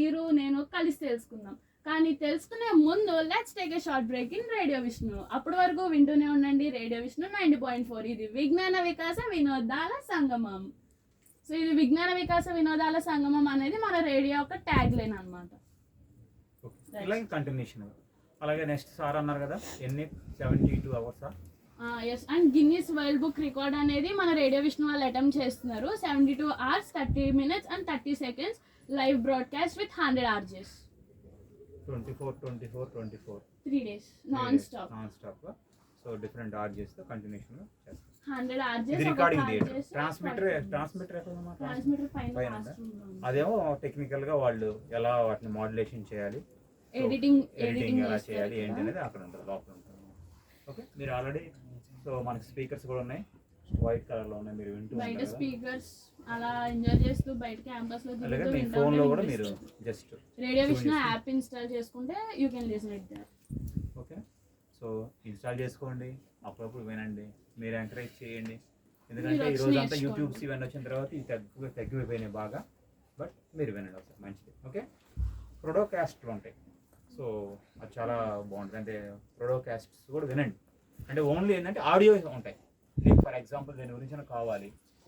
మీరు నేను కలిసి తెలుసుకుందాం. కానీ తెలుసుకునే ముందు let's take a short break in radio Vishnu. అప్పటి వరకు వింటూనే ఉండండి రేడియో విష్ణు 90.4. ఇది విజ్ఞాన వికాస వినోదాల సంగమం. సో ఇది విజ్ఞాన వికాస వినోదాల సంగమం అనేది మన రేడియో యొక్క ట్యాగ్ లైన్ అనమాట. కంటిన్యూషన్. అలాగే నెక్స్ట్ సార్ అన్నారు కదా, ఎన్ని 72 hours? Yes, and Guinness world book record అనేది మన రేడియో విష్ణు వాళ్ళు అటెంప్ట్ చేస్తున్నారు. 72 hours 30 minutes and 30 seconds live broadcast with 100 RJs. 24 3 days non stop. So different RJs తో కంటిన్యూషన్ చేస్తాం. 100 RJs ఇది రికార్డింగ్ ది ట్రాన్స్మిటర్ పైన అదేమో టెక్నికల్ గా వాళ్ళు ఎలా వాటిని మాడ్యులేషన్ చేయాలి, ఎడిటింగ్ ఎలా చేయాలి ఏంటి అనేది అక్కడ ఉంటుంది, లోపల ఉంటుంది. ఓకే, మీరు ఆల్రెడీ సో మనకి స్పీకర్స్ కూడా ఉన్నాయి, వైట్ కలర్ లో ఉన్నాయి, మీరు వింటూ బయట స్పీకర్స్ అలా ఎంజాయ్ చేస్తూ బయట క్యాంపస్ లో అలాగే మీ ఫోన్ లో కూడా మీరు just radio Vishnu app install చేసుకుంటే you can listen it there. Okay, so install చేసుకోండి, అప్పుడప్పుడు వినండి, మీరు ఎంకరేజ్ చేయండి. ఎందుకంటే ఈ రోజు అంతా యూట్యూబ్స్ ఇవన్నీ వచ్చిన తర్వాత ఇది తగ్గిపోయినాయి బాగా, బట్ మీరు వినండి ఒకసారి, మంచిది. ఓకే, ప్రొడోకాస్ట్లు ఉంటాయి, సో అది చాలా బాగుంటుంది. అంటే ప్రొడోకాస్ట్స్ కూడా వినండి. అంటే ఓన్లీ ఏంటంటే ఆడియో ఉంటాయి. ఫర్ ఎగ్జాంపుల్ దీని గురించి నాకు కావాలి,